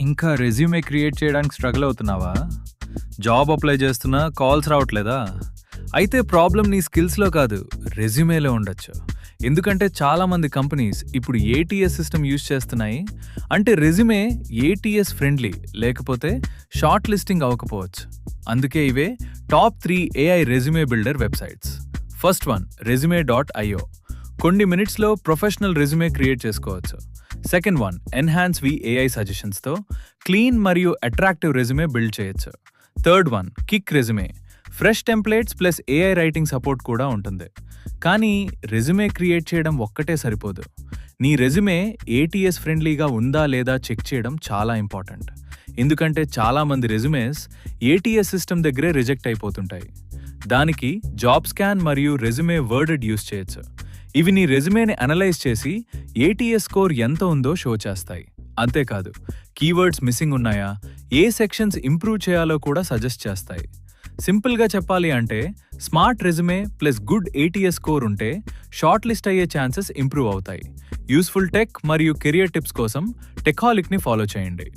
ఇంకా resume create చేయడానికి struggle అవుతున్నావా? Job apply చేస్తున్నా కాల్స్ రావట్లేదా? అయితే ప్రాబ్లం నీ స్కిల్స్లో కాదు, రెజ్యూమేలో ఉండొచ్చు. ఎందుకంటే చాలామంది కంపెనీస్ ఇప్పుడు ఏటీఎస్ సిస్టమ్ యూజ్ చేస్తున్నాయి. అంటే రెజ్యూమే ఏటీఎస్ ఫ్రెండ్లీ లేకపోతే షార్ట్ లిస్టింగ్ అవ్వకపోవచ్చు. అందుకే ఇవే top 3 AI resume builder websites. First one resume.io. కొన్ని మినిట్స్లో ప్రొఫెషనల్ రెజ్యూమే క్రియేట్ చేసుకోవచ్చు. సెకండ్ వన్ ఎన్హాన్స్ ఏఐ సజెషన్స్తో క్లీన్ మరియు అట్రాక్టివ్ రెజ్యూమే బిల్డ్ చేయొచ్చు. Third one kick resume. Fresh templates plus AI writing support కూడా ఉంటుంది. కానీ రెజ్యూమే క్రియేట్ చేయడం ఒక్కటే సరిపోదు. నీ రెజ్యూమే ఏటీఎస్ ఫ్రెండ్లీగా ఉందా లేదా చెక్ చేయడం చాలా ఇంపార్టెంట్. ఎందుకంటే చాలామంది రెజ్యూమేస్ ఏటీఎస్ సిస్టమ్ దగ్గరే రిజెక్ట్ అయిపోతుంటాయి. దానికి జాబ్ స్కాన్ మరియు రెజ్యూమే వర్డెడ్ యూస్ చేయొచ్చు. ఇవి నీ రెజ్యూమేని అనలైజ్ చేసి ఏటీఎస్ స్కోర్ ఎంత ఉందో షో చేస్తాయి. అంతేకాదు కీవర్డ్స్ మిస్సింగ్ ఉన్నాయా, ఏ సెక్షన్స్ ఇంప్రూవ్ చేయాలో కూడా సజెస్ట్ చేస్తాయి. సింపుల్గా చెప్పాలి అంటే smart resume plus good ATS score ఉంటే షార్ట్ లిస్ట్ అయ్యే ఛాన్సెస్ ఇంప్రూవ్ అవుతాయి. యూస్ఫుల్ టెక్ మరియు కెరియర్ టిప్స్ కోసం టెక్హాలిక్ని ఫాలో చేయండి.